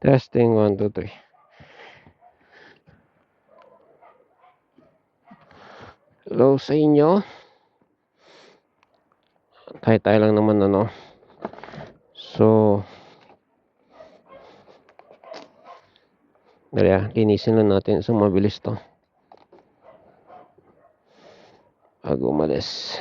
Testing 1, 2, 3. Hello sa inyo. Tayo lang naman So, linisin lang natin sa mabilis to. Bago umalis.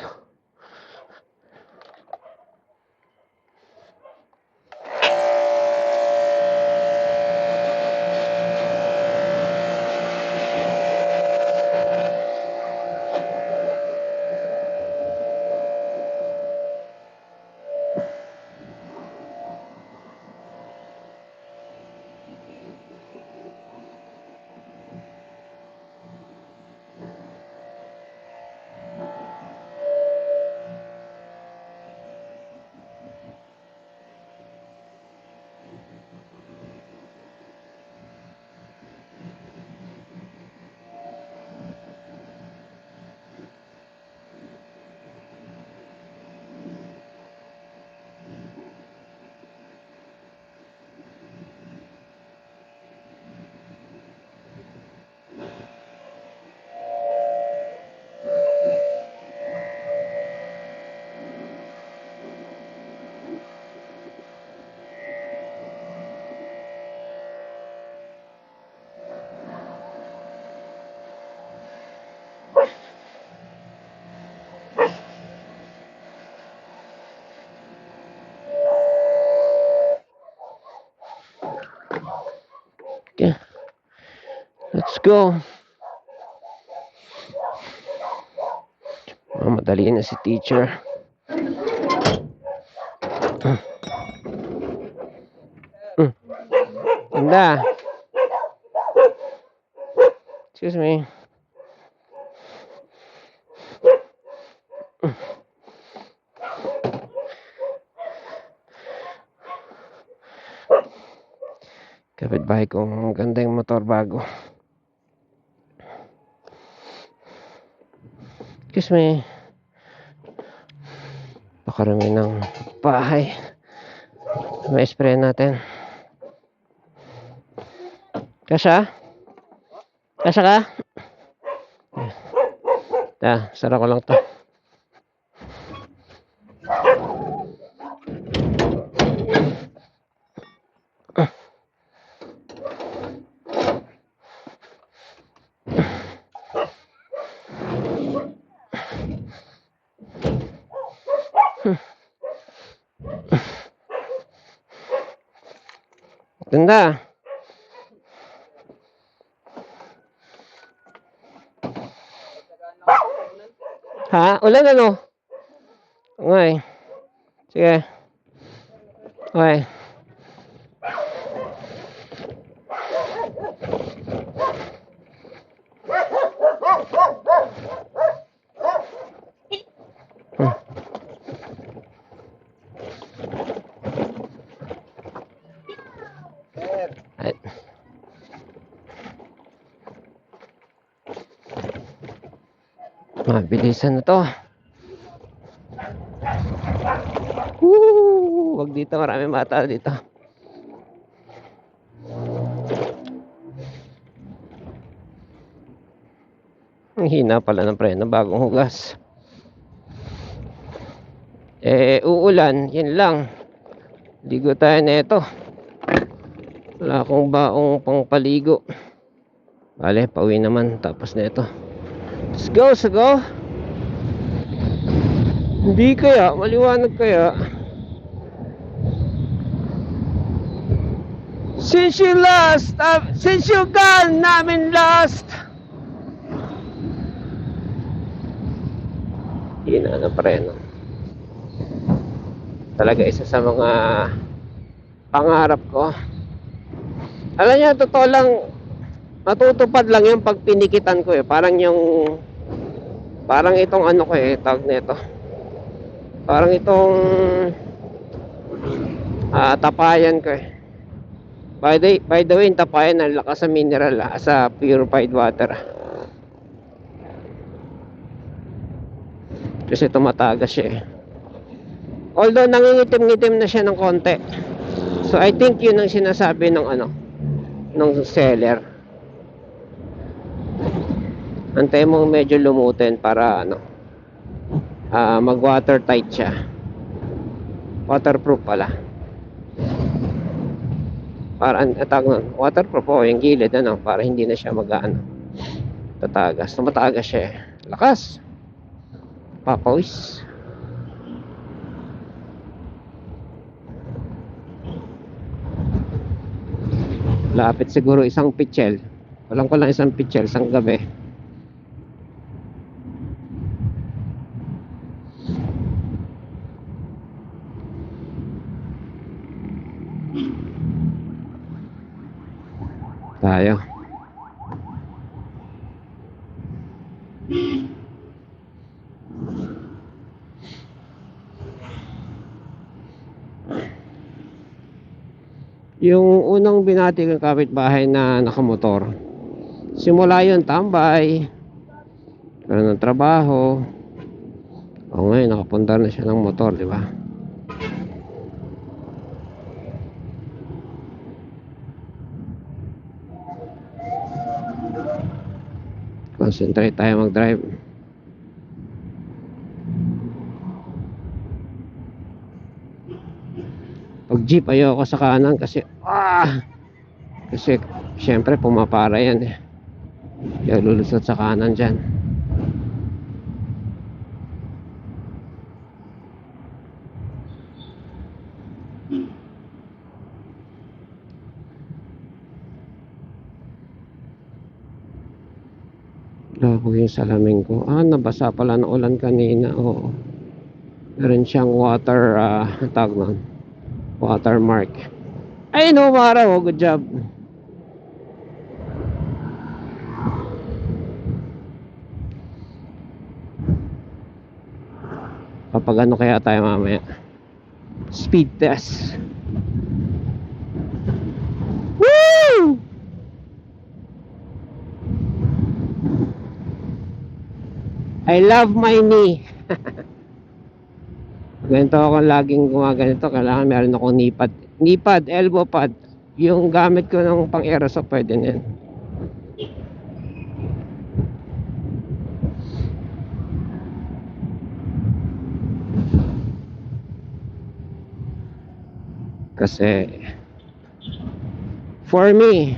Okay. Let's go. Madali na si teacher. Ganda. Excuse me. Kapitbahay kong ganda yung motor bago. Excuse me. Pakarami ng bahay. May spray natin. Kasha? Kasha ka? Sara ko lang to. Ganda. Ha? Ulan ano? Okay. Sige. Okay. Mabilisan na to. Wag dito, maraming bata dito. Ang hina pala ng preno, bagong hugas. Uulan, yan lang. Ligo tayo na ito. Wala akong baong pangpaligo. Bale, pauwi naman. Tapos na ito. Let's go, go. Hindi kaya, maliwanag kaya. Since you gone, namin lost. Hina na preno. Talaga isa sa mga pangarap ko. Alam niyo, totoo lang, matutupad lang yung pag pinikitan ko Parang itong ano ko tawag nito. Parang itong tapayan ko By the way, yung tapayan ang lakas sa mineral sa purified water. Kasi tumatagas siya Although nangingitim-ngitim na siya ng konti. So I think yun ang sinasabi ng ano, ng seller. Antay mo medyo lumutin para ano, mag watertight siya. Waterproof pala. Para waterproof yung gilid ano, para hindi na siya mag-ano, tatagas. Matagas siya eh. Lakas. Papawis. Lapit siguro isang pitchel. Walang ko lang isang pitchel, isang gabi. Tayo. Yung unang binati ng kapitbahay na nakamotor, simula yun tambay, karoon ng trabaho. O ngayon nakapundar na siya ng motor, di ba? Concentrate tayo mag-drive. Pag jeep ayoko sa kanan kasi kasi syempre pumapara yan eh. Kaya lulusot sa kanan dyan. Labog yung salamin ko. Nabasa pala ng ulan kanina. Oo. Meron siyang water, tawag nun, watermark. Ay no, Mara, oh, good job. Kapag ano kaya tayo mamaya? Speed test. Woo! I love my knee. Ganito ako laging gumaganito. Kailangan meron akong knee pad, elbow pad. Yung gamit ko ng pang aerosol, pwede na yan. Kasi for me,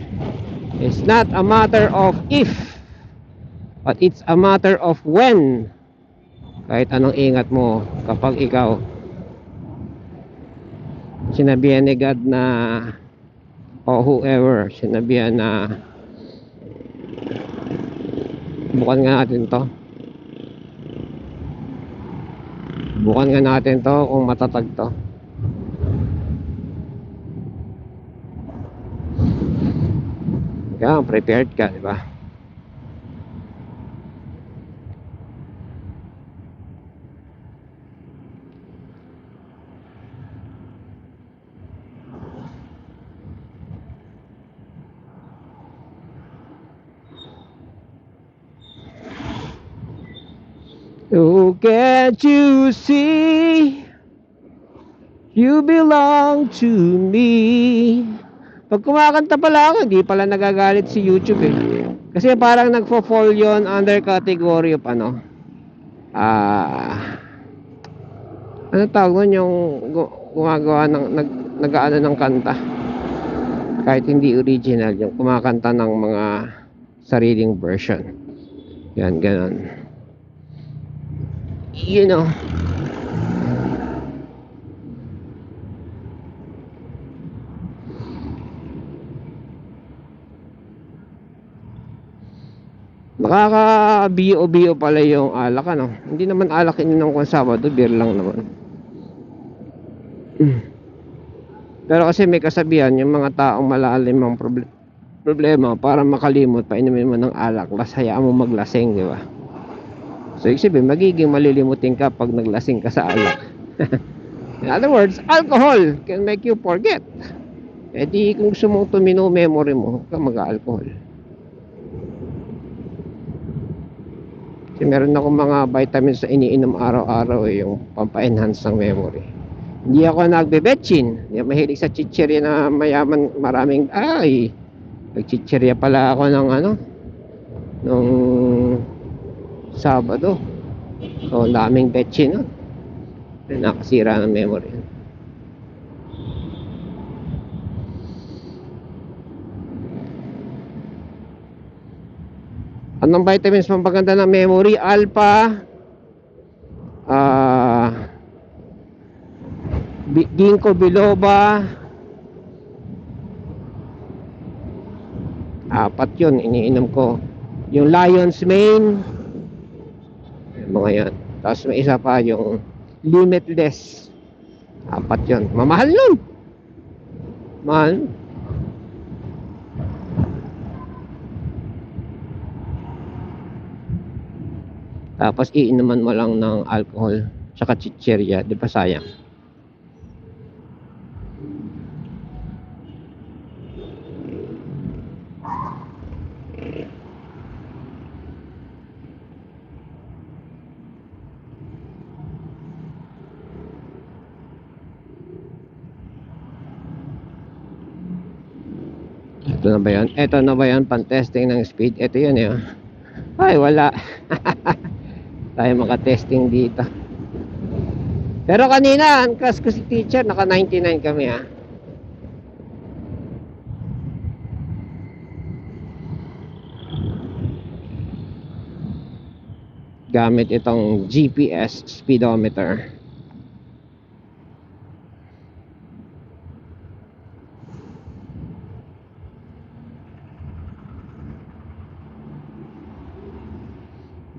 it's not a matter of if, but it's a matter of when. Kahit anong ingat mo, kapag ikaw sinabihan ni God na, o whoever, sinabihan na bukan nga natin to, bukan nga natin to kung matatag to. Kaya prepared ka, di ba? Oh, can't you see you belong to me? Pag kumakanta pala ako, hindi pala nagagalit si YouTube eh. Kasi parang nagfo-fall yun under category of ano, ano tawag nun, yung gumagawa ng nag-aano ng kanta kahit hindi original, yung kumakanta ng mga sariling version. Yan, ganon. You know, nakaka-bio pala yung alak, ano. Hindi naman alak ininom ko Sabado, beer lang naman. Pero kasi may kasabihan, yung mga taong malalim ang problema, para makalimot, painumin mo ng alak, hayaan mo maglasing, di ba? So, ibig magiging malilimutin ka pag naglasing ka sa alak. In other words, alcohol can make you forget. Eh di, kung gusto mong tumino memory mo, huwag ka mag-alcohol. Kasi meron akong mga vitamins na iniinom araw-araw yung pampa-enhance ng memory. Hindi ako nagbe-betchin. Hindi ako mahilig sa chichirya na mayaman, maraming, ay, nagchichirya pala ako ng ano, nung Sabado. So, ang daming betchin nun. Nakasira ng memory. Anong vitamins pampaganda ng memory? Alpha, ginkgo biloba. Apat yun, iniinom ko. Yung lion's mane, yung mga yan. Tapos may isa pa, yung limitless. Apat yun. Mamahal yun. Mahal. Tapos iinuman mo lang ng alcohol tsaka chichirya, di ba sayang? Ito na ba yan? Ito na ba yan? Pan-testing ng speed. Ito yun eh. Ay, wala. Tayo maka-testing dito. Pero kanina, ang class ko si teacher, naka 99 kami ha. Gamit itong GPS speedometer.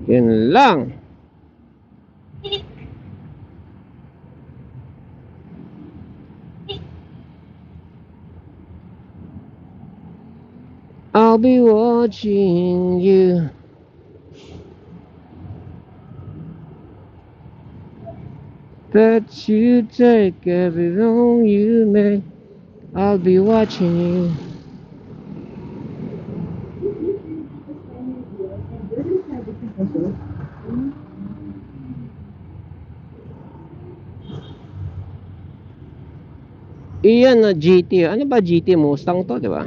Yun lang. I'll be watching you. That you take every wrong you make. I'll be watching you. Iyan na GT. Ano ba GT? Mustang to, di ba?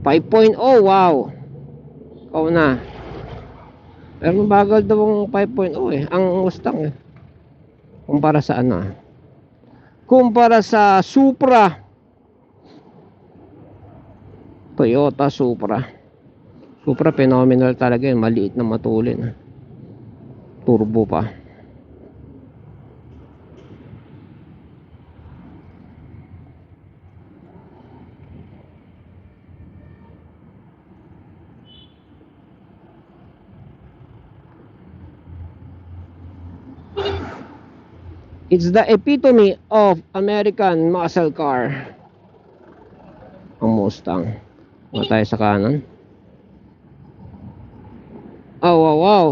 5.0, wow. Oo na. Pero mabagal daw ang 5.0 eh. Ang Mustang eh. Kumpara sa ano? Kumpara sa Supra. Toyota Supra. Supra phenomenal talaga yun. Maliit na matulin. Turbo pa. It's the epitome of American muscle car. Ang Mustang. Mga tayo sa kanan. Oh, wow, wow.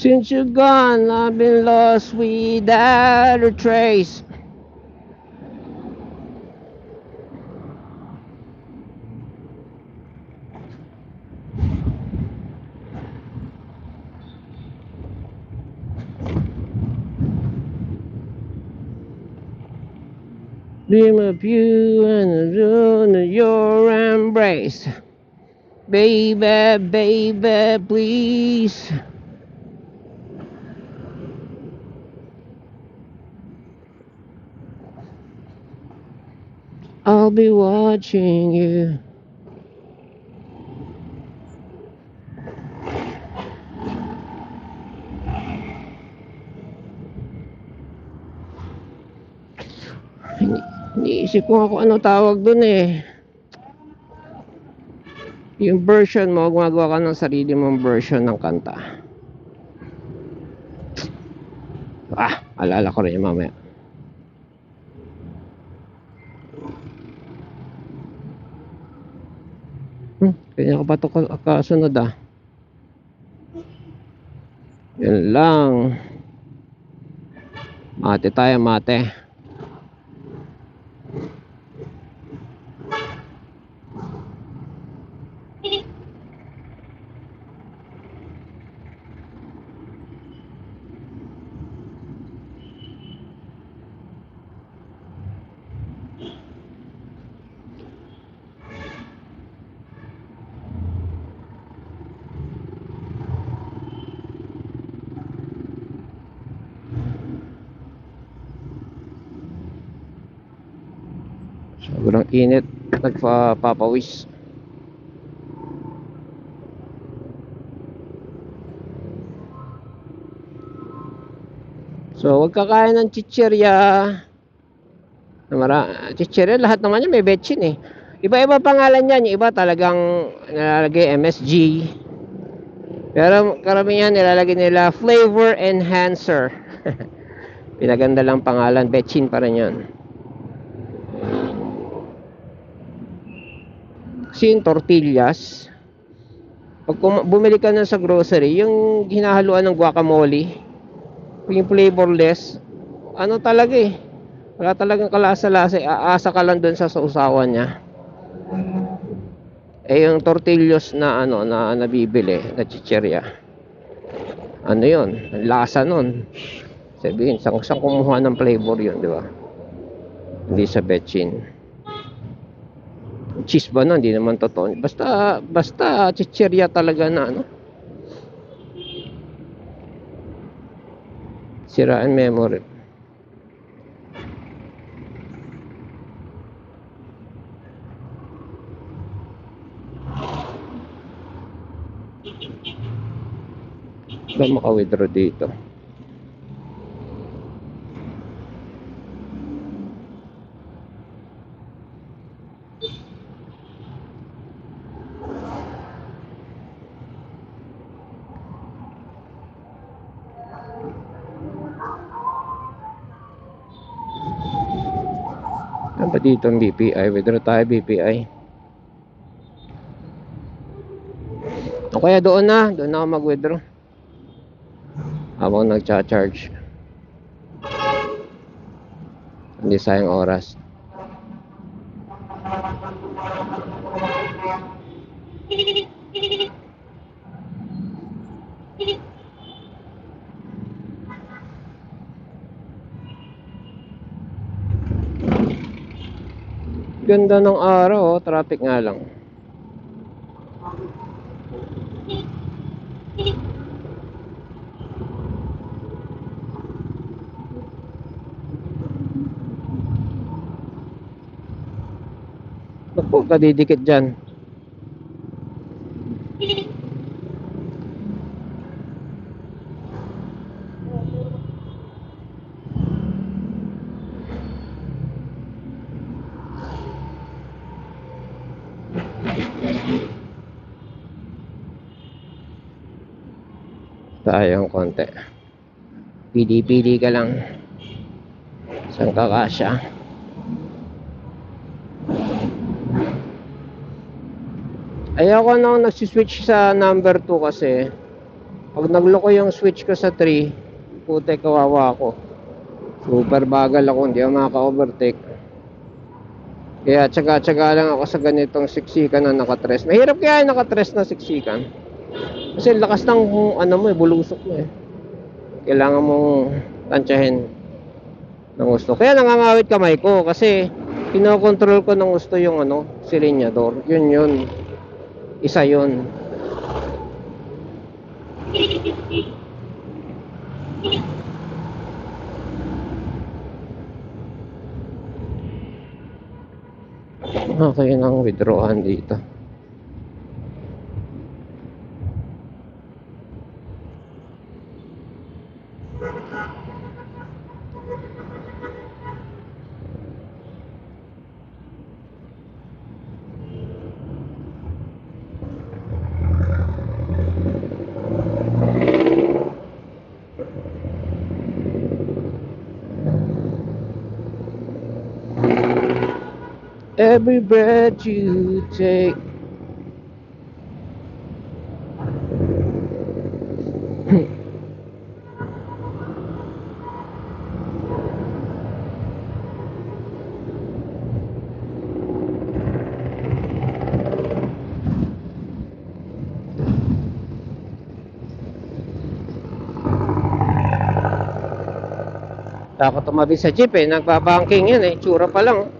Since you're gone, I've been lost without a trace. Dream of you and your embrace. Baby, baby, please. I'll be watching you. Iniisip ko ako ano tawag dun eh. Yung version mo, gumagawa ka ng sarili mong version ng kanta. Alala ko rin yung mamaya. Kanya ka pa ito kasunod ah. Yan lang. Mate tayo, mate. Sobrang init, nagpapawis. So, wag kakain ng chichirya. Chichirya, lahat naman yan may betchin eh. Iba-iba pangalan yan. Yung iba talagang nilalagay MSG. Pero karamihan nilalagay nila flavor enhancer. Pinaganda lang pangalan, betchin pa rin yun. Kasi yung tortillas, pag bumili ka na sa grocery, yung hinahaluan ng guacamole, yung flavorless, ano talaga eh, wala talagang kalasa-lasa, aasa ka lang dun sa sausawan niya. Eh yung tortillas na ano na nabibili na chichirya, ano yun, lasa nun. Sabihin, sang kumuha ng flavor yun, di ba? Hindi sa betchin. Cheese ba na? Hindi naman totoo. Basta chichirya talaga na ano. Siraan memory. Ba maka-withdraw dito? Ano ba dito ang BPI? Withdraw tayo BPI. O kaya doon na ako mag-withdraw. Habang nagcha-charge. Hindi sayang oras. Ganda ng araw, oh. Traffic nga lang. Naku, kadidikit dyan. Tayong konti. Pili-pili ka lang. Saan ka kasya? Ayoko nang nagsiswitch sa number 2 kasi pag nagloko yung switch ko sa 3, puti kawawa ako. Super bagal ako, hindi ako makaka-overtake. Kaya tsaga-tsaga lang ako sa ganitong siksikan na nakatres. Mahirap kaya yung nakatres na siksikan. Kasi lakas ng ano mo eh, bulusok mo eh. Kailangan mong tansyahin ng gusto. Kaya nangangawit kamay ko kasi kinokontrol ko ng gusto yung ano, silinyador. Yun. Isa yun. Okay nang withdrawan dito. Every breath you take, Takot tumabi sa jeep eh. Nagbabanking yan eh. Tsura pa lang.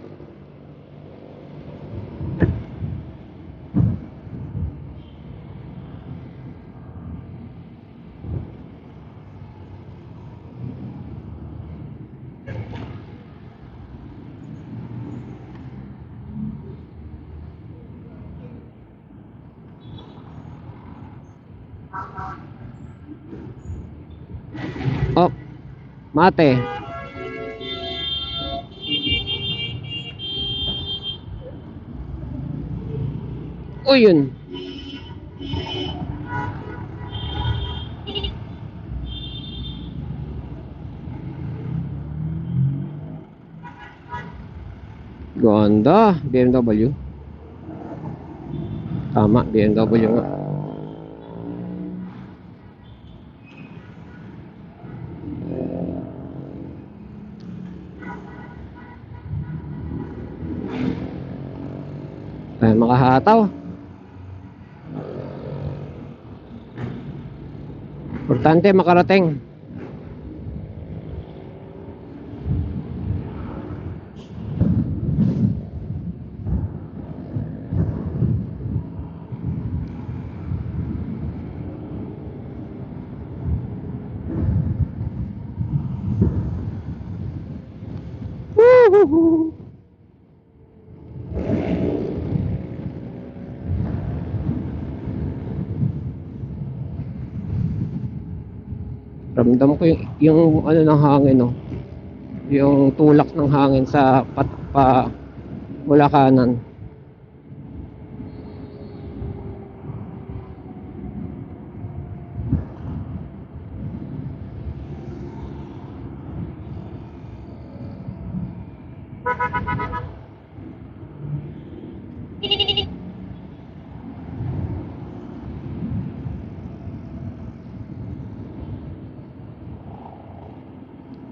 Oh, mate. O yun. Ganda, BMW. Tama, BMW nga. Ay, makahataw. Importante makarating. Woohoo! Ramdam ko yung ano ng hangin, no? Yung tulak ng hangin sa Bulakanan.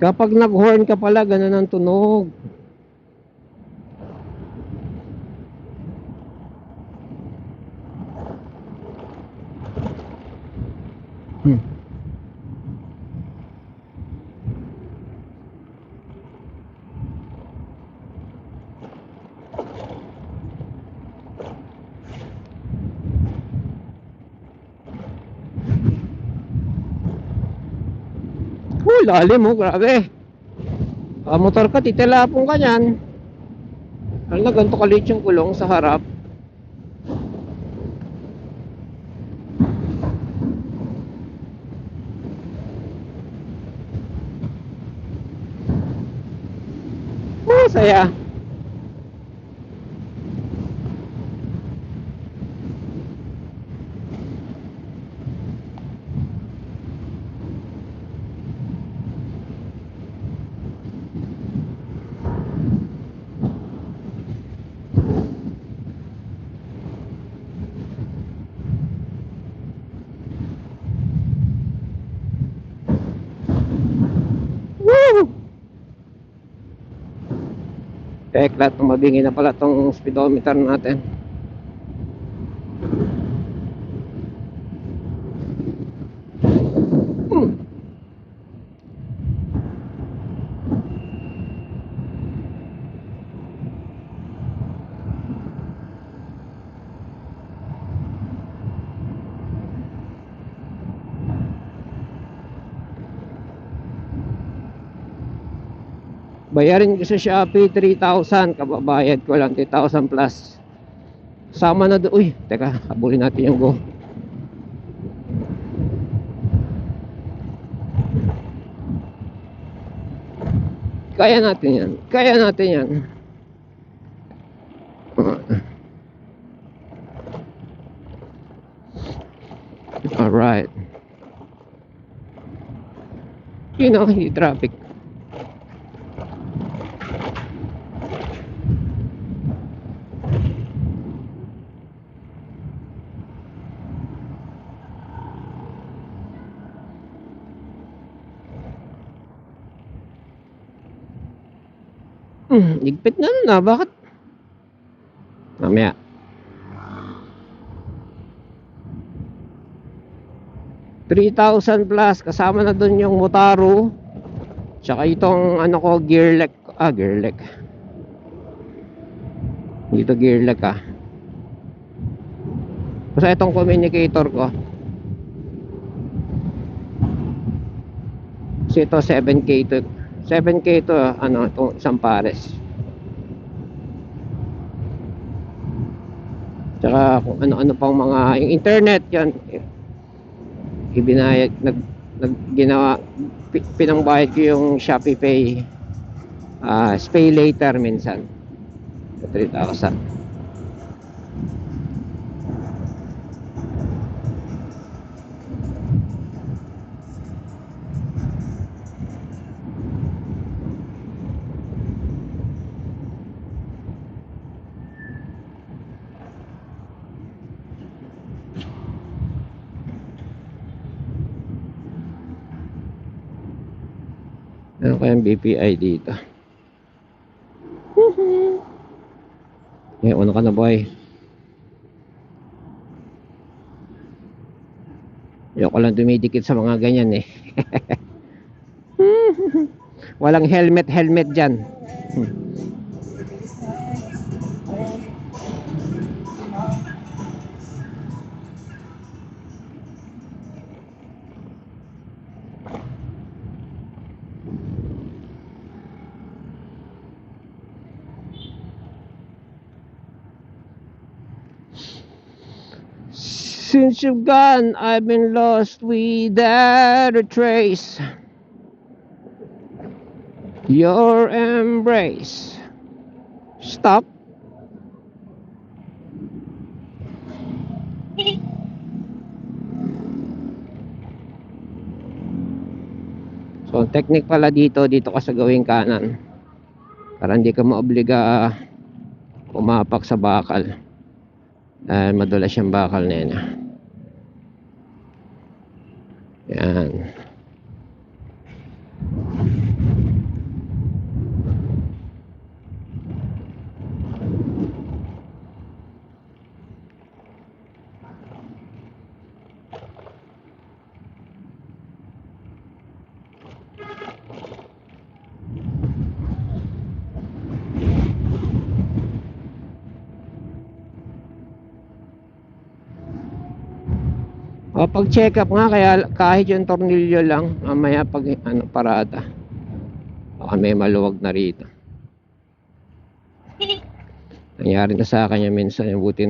Kapag nag-horn ka pala, ganun ang tunog. Lalim mo, grabe. Motor ka, titilapong ka nyan. Alam na, ganito kalit yung kulong sa harap. Saya. Tekla, tumabingi na pala tong speedometer natin. Bayarin ko sa Shopee 3,000, kababayad ko lang 3,000 plus. Sama na doon. Uy, teka, habulin natin yung go. Kaya natin yan. Kaya natin yan. Alright. You know, yung traffic. Ligpit na nun na. Bakit? Mamaya. $3,000 plus. Kasama na dun yung Motaro. Tsaka itong ano ko, gear lock. Gear lock. Dito gear lock Basta itong communicator ko. Kasi ito 7K to 7K to ano, itong isang pares. Tsaka kung ano-ano pang mga yung internet yan ibinayad ginawa pinangbayad ko yung Shopee Pay. Pay later minsan 3,000. Ano kayang BPI dito? Uno ka na boy. Ayoko lang dumidikit sa mga ganyan eh. Walang helmet dyan. Since you've gone, I've been lost without a trace. Your embrace. Stop. So, ang technique pala dito ka sa gawing kanan. Para hindi ka maobliga umapak sa bakal. Dahil madulas yung bakal na yan. Yan. Pag check up nga, kaya kahit yung tornilyo lang mamaya pag parada baka may maluwag na rito. Nangyari na sa akin yan minsan, yung buti